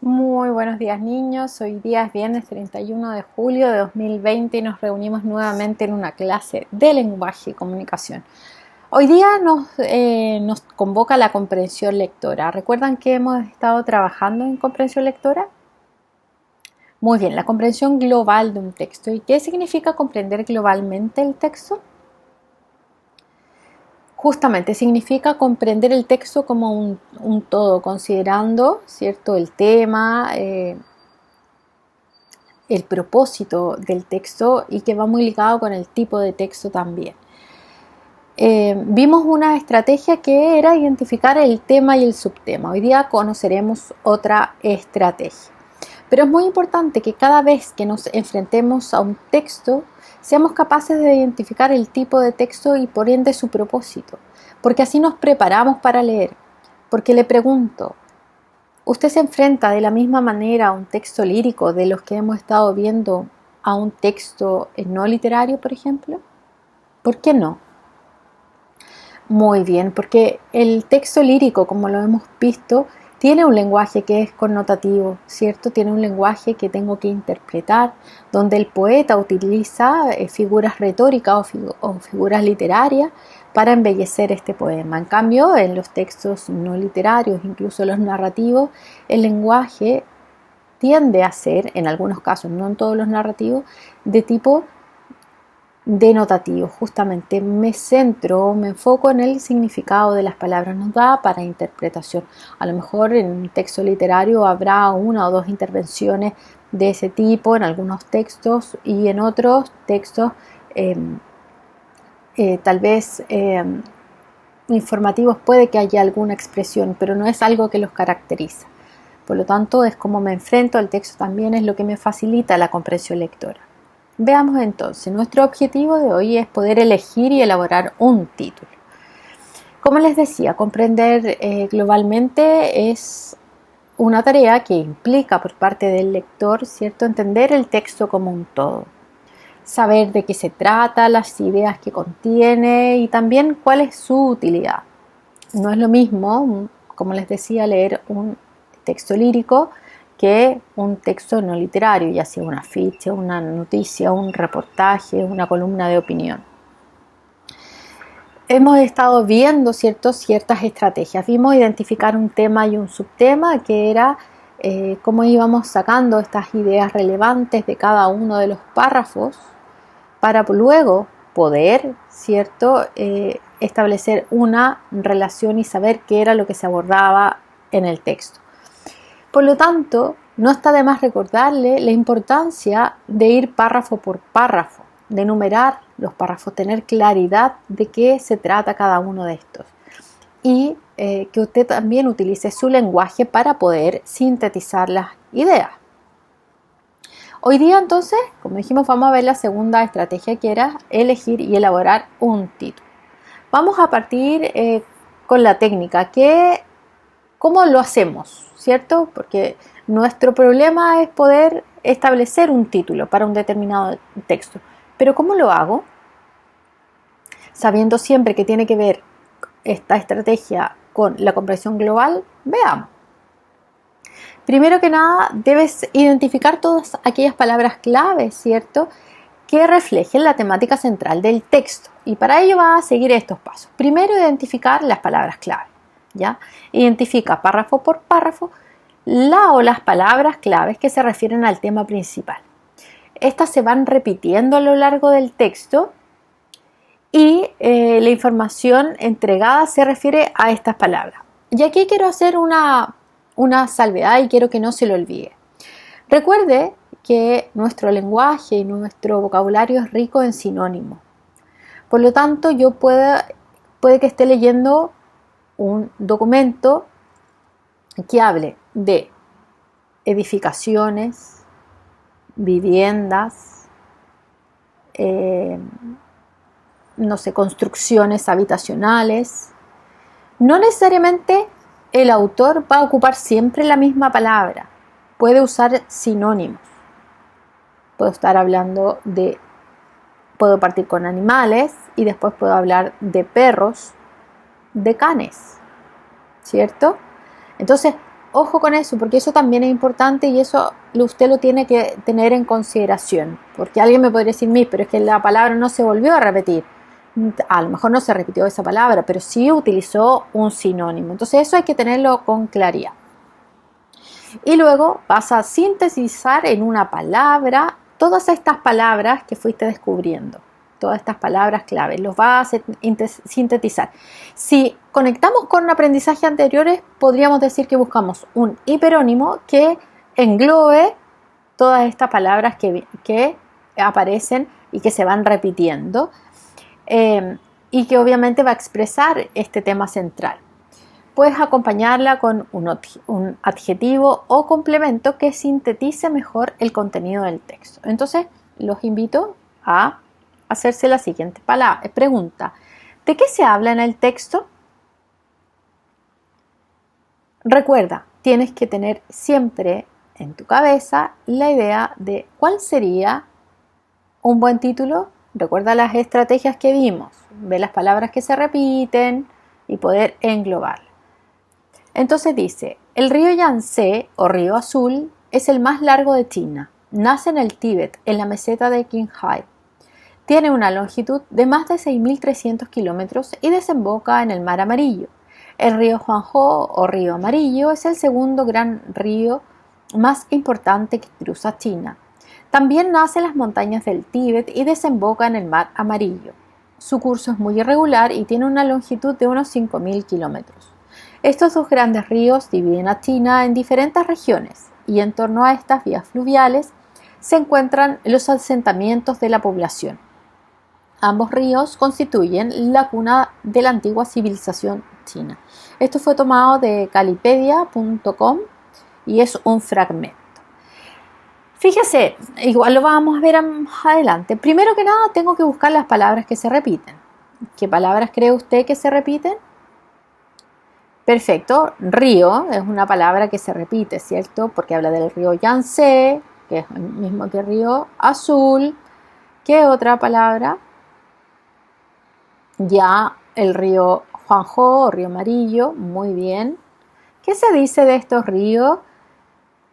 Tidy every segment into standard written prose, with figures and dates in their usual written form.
Muy buenos días niños, hoy día es viernes 31 de julio de 2020 y nos reunimos nuevamente en una clase de lenguaje y comunicación. Hoy día nos convoca la comprensión lectora. ¿Recuerdan que hemos estado trabajando en comprensión lectora? Muy bien, la comprensión global de un texto. ¿Y qué significa comprender globalmente el texto? Justamente significa comprender el texto como un todo, considerando, ¿cierto?, el tema, el propósito del texto y que va muy ligado con el tipo de texto también. Vimos una estrategia que era identificar el tema y el subtema. Hoy día conoceremos otra estrategia. Pero es muy importante que cada vez que nos enfrentemos a un texto seamos capaces de identificar el tipo de texto y por ende su propósito, porque así nos preparamos para leer. Porque le pregunto, ¿usted se enfrenta de la misma manera a un texto lírico de los que hemos estado viendo a un texto no literario, por ejemplo? ¿Por qué no? Muy bien, porque el texto lírico, como lo hemos visto, tiene un lenguaje que es connotativo, ¿cierto? Tiene un lenguaje que tengo que interpretar, donde el poeta utiliza figuras retóricas o figuras literarias para embellecer este poema. En cambio, en los textos no literarios, incluso los narrativos, el lenguaje tiende a ser, en algunos casos, no en todos los narrativos, de tipo denotativo. Justamente me enfoco en el significado de las palabras, nos da para interpretación. A lo mejor en un texto literario habrá una o dos intervenciones de ese tipo en algunos textos y en otros textos eh, tal vez informativos puede que haya alguna expresión, pero no es algo que los caracteriza. Por lo tanto, es como me enfrento al texto también, es lo que me facilita la comprensión lectora. Veamos entonces, nuestro objetivo de hoy es poder elegir y elaborar un título. Como les decía, comprender globalmente es una tarea que implica por parte del lector, ¿cierto?, entender el texto como un todo, saber de qué se trata, las ideas que contiene y también cuál es su utilidad. No es lo mismo, como les decía, leer un texto lírico que un texto no literario, ya sea una ficha, una noticia, un reportaje, una columna de opinión. Hemos estado viendo ciertas estrategias. Vimos identificar un tema y un subtema, que era cómo íbamos sacando estas ideas relevantes de cada uno de los párrafos para luego poder, ¿cierto?, establecer una relación y saber qué era lo que se abordaba en el texto. Por lo tanto, no está de más recordarle la importancia de ir párrafo por párrafo, de enumerar los párrafos, tener claridad de qué se trata cada uno de estos. Y que usted también utilice su lenguaje para poder sintetizar las ideas. Hoy día entonces, como dijimos, vamos a ver la segunda estrategia, que era elegir y elaborar un título. Vamos a partir con la técnica, ¿cómo lo hacemos? ¿Cierto? Porque nuestro problema es poder establecer un título para un determinado texto. Pero ¿cómo lo hago? Sabiendo siempre que tiene que ver esta estrategia con la comprensión global, veamos. Primero que nada, debes identificar todas aquellas palabras clave, ¿cierto?, que reflejen la temática central del texto. Y para ello va a seguir estos pasos. Primero, identificar las palabras clave, ¿ya? Identifica párrafo por párrafo la o las palabras claves que se refieren al tema principal. Estas se van repitiendo a lo largo del texto y la información entregada se refiere a estas palabras. Y aquí quiero hacer una salvedad y quiero que no se lo olvide. Recuerde que nuestro lenguaje y nuestro vocabulario es rico en sinónimos. Por lo tanto, puede que esté leyendo un documento que hable de edificaciones, viviendas, eh, no sé, construcciones habitacionales. No necesariamente el autor va a ocupar siempre la misma palabra. Puede usar sinónimos. Puedo partir con animales y después puedo hablar de perros, de canes, ¿cierto? Entonces, ojo con eso, porque eso también es importante y eso usted lo tiene que tener en consideración. Porque alguien me podría decir, pero es que la palabra no se volvió a repetir. A lo mejor no se repitió esa palabra, pero sí utilizó un sinónimo. Entonces eso hay que tenerlo con claridad. Y luego vas a sintetizar en una palabra todas estas palabras que fuiste descubriendo. Todas estas palabras clave, los vas a sintetizar. Si conectamos con aprendizajes anteriores, podríamos decir que buscamos un hiperónimo que englobe todas estas palabras que aparecen y que se van repitiendo, y que obviamente va a expresar este tema central. Puedes acompañarla con un adjetivo o complemento que sintetice mejor el contenido del texto. Entonces, los invito a hacerse la siguiente pregunta. ¿De qué se habla en el texto? Recuerda, tienes que tener siempre en tu cabeza la idea de cuál sería un buen título. Recuerda las estrategias que vimos, ver las palabras que se repiten y poder englobarlas. Entonces dice, el río Yangtze o río Azul es el más largo de China. Nace en el Tíbet, en la meseta de Qinghai. Tiene una longitud de más de 6.300 kilómetros y desemboca en el Mar Amarillo. El río Huanghe o río Amarillo es el segundo gran río más importante que cruza China. También nace en las montañas del Tíbet y desemboca en el Mar Amarillo. Su curso es muy irregular y tiene una longitud de unos 5.000 kilómetros. Estos dos grandes ríos dividen a China en diferentes regiones y en torno a estas vías fluviales se encuentran los asentamientos de la población. Ambos ríos constituyen la cuna de la antigua civilización china. Esto fue tomado de calipedia.com y es un fragmento. Fíjese, igual lo vamos a ver más adelante. Primero que nada, tengo que buscar las palabras que se repiten. ¿Qué palabras cree usted que se repiten? Perfecto, río es una palabra que se repite, ¿cierto? Porque habla del río Yangtze, que es el mismo que el río Azul. ¿Qué otra palabra? Ya el río Huanghe o río Amarillo, muy bien. ¿Qué se dice de estos ríos?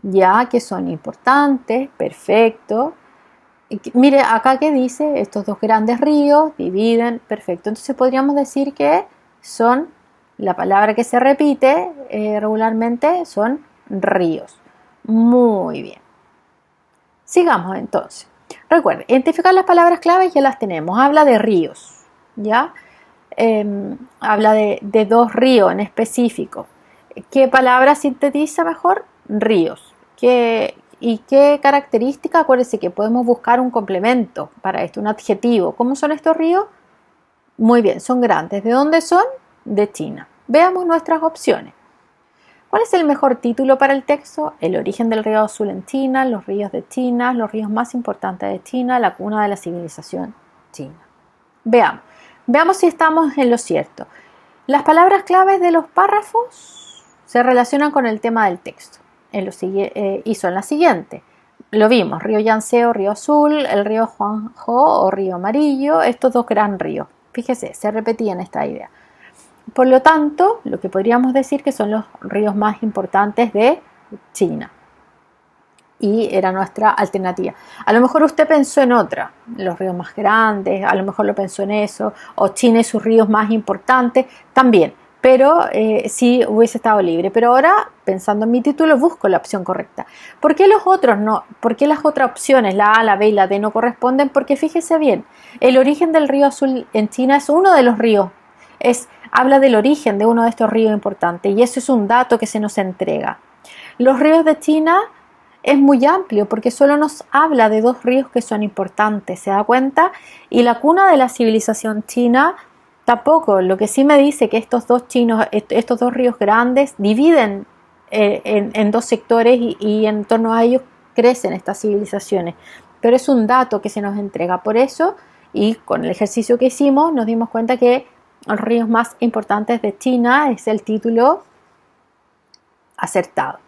Ya que son importantes, perfecto. Mire, acá que dice, estos dos grandes ríos dividen, perfecto. Entonces podríamos decir que son, la palabra que se repite regularmente son ríos. Muy bien. Sigamos entonces. Recuerden, identificar las palabras claves ya las tenemos. Habla de ríos, ¿ya? Habla de dos ríos en específico. ¿Qué palabra sintetiza mejor? Ríos. ¿Y qué característica? Acuérdense que podemos buscar un complemento para esto, un adjetivo. ¿Cómo son estos ríos? Muy bien, son grandes. ¿De dónde son? De China. Veamos nuestras opciones. ¿Cuál es el mejor título para el texto? El origen del río Azul en China, los ríos de China, los ríos más importantes de China, la cuna de la civilización china. Veamos si estamos en lo cierto. Las palabras claves de los párrafos se relacionan con el tema del texto. Y son las siguientes. Lo vimos, río Yangtze o río Azul, el río Huanghe o río Amarillo, estos dos gran ríos. Fíjese, se repetían esta idea. Por lo tanto, lo que podríamos decir que son los ríos más importantes de China. Y era nuestra alternativa. A lo mejor usted pensó en otra, los ríos más grandes, a lo mejor lo pensó en eso, o China y sus ríos más importantes, también. Pero sí hubiese estado libre. Pero ahora, pensando en mi título, busco la opción correcta. ¿Por qué los otros no? ¿Por qué las otras opciones, la A, la B y la D, no corresponden? Porque fíjese bien, el origen del río Azul en China es uno de los ríos. Habla del origen de uno de estos ríos importantes y eso es un dato que se nos entrega. Los ríos de China es muy amplio porque solo nos habla de dos ríos que son importantes, ¿se da cuenta? Y la cuna de la civilización china tampoco. Lo que sí me dice que estos dos ríos grandes dividen en dos sectores y en torno a ellos crecen estas civilizaciones. Pero es un dato que se nos entrega. Por eso, y con el ejercicio que hicimos, nos dimos cuenta que los ríos más importantes de China es el título acertado.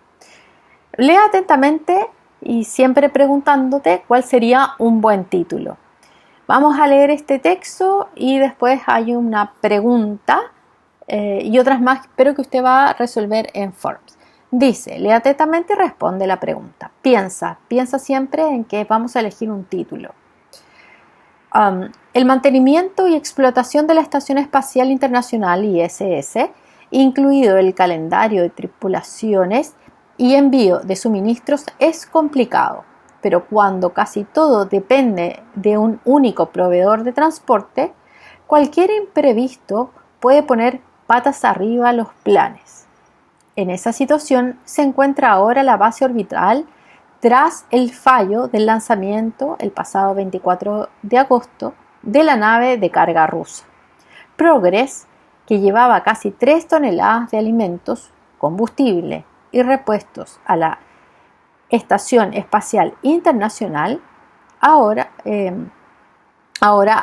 Lee atentamente y siempre preguntándote cuál sería un buen título. Vamos a leer este texto y después hay una pregunta y otras más, pero que usted va a resolver en Forms. Dice, lee atentamente y responde la pregunta. Piensa siempre en que vamos a elegir un título. El mantenimiento y explotación de la Estación Espacial Internacional ISS, incluido el calendario de tripulaciones y envío de suministros, es complicado, pero cuando casi todo depende de un único proveedor de transporte, cualquier imprevisto puede poner patas arriba los planes. En esa situación se encuentra ahora la base orbital tras el fallo del lanzamiento el pasado 24 de agosto de la nave de carga rusa Progress, que llevaba casi 3 toneladas de alimentos, combustible y repuestos a la Estación Espacial Internacional. Ahora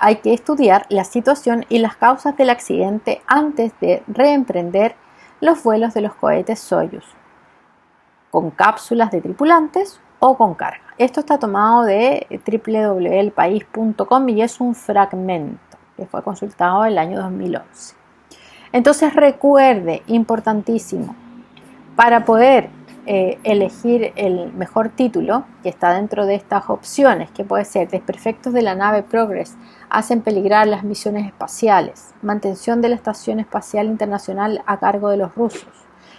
hay que estudiar la situación y las causas del accidente antes de reemprender los vuelos de los cohetes Soyuz, con cápsulas de tripulantes o con carga. Esto está tomado de www.elpaís.com y es un fragmento que fue consultado el año 2011. Entonces recuerde, importantísimo, para poder elegir el mejor título, que está dentro de estas opciones, que puede ser desperfectos de la nave Progress hacen peligrar las misiones espaciales, mantención de la Estación Espacial Internacional a cargo de los rusos,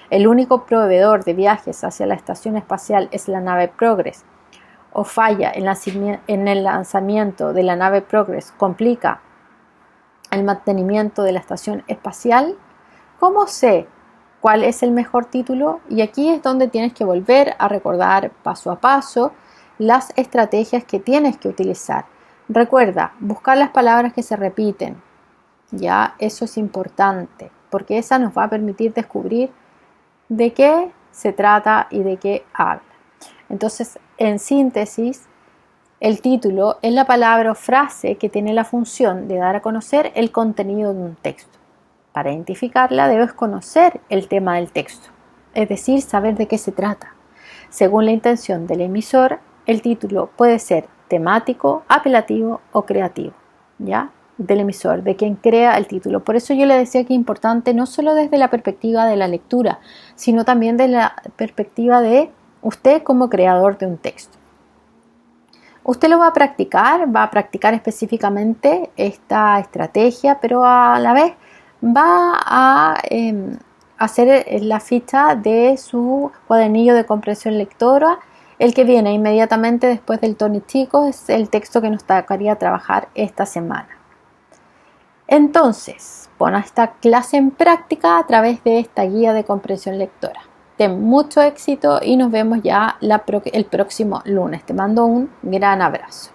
el único proveedor de viajes hacia la Estación Espacial es la nave Progress, o falla en el lanzamiento de la nave Progress complica el mantenimiento de la Estación Espacial. ¿Cómo sé cuál es el mejor título? Y aquí es donde tienes que volver a recordar paso a paso las estrategias que tienes que utilizar. Recuerda, buscar las palabras que se repiten. Ya, eso es importante, porque esa nos va a permitir descubrir de qué se trata y de qué habla. Entonces, en síntesis, el título es la palabra o frase que tiene la función de dar a conocer el contenido de un texto. Para identificarla debes conocer el tema del texto, es decir, saber de qué se trata. Según la intención del emisor, el título puede ser temático, apelativo o creativo, ¿ya? Del emisor, de quien crea el título. Por eso yo le decía que es importante no solo desde la perspectiva de la lectura, sino también de la perspectiva de usted como creador de un texto. Usted lo va a practicar específicamente esta estrategia, pero a la vez va a hacer la ficha de su cuadernillo de comprensión lectora. El que viene inmediatamente después del tónico es el texto que nos tocaría trabajar esta semana. Entonces, pon esta clase en práctica a través de esta guía de comprensión lectora. Ten mucho éxito y nos vemos ya el próximo lunes. Te mando un gran abrazo.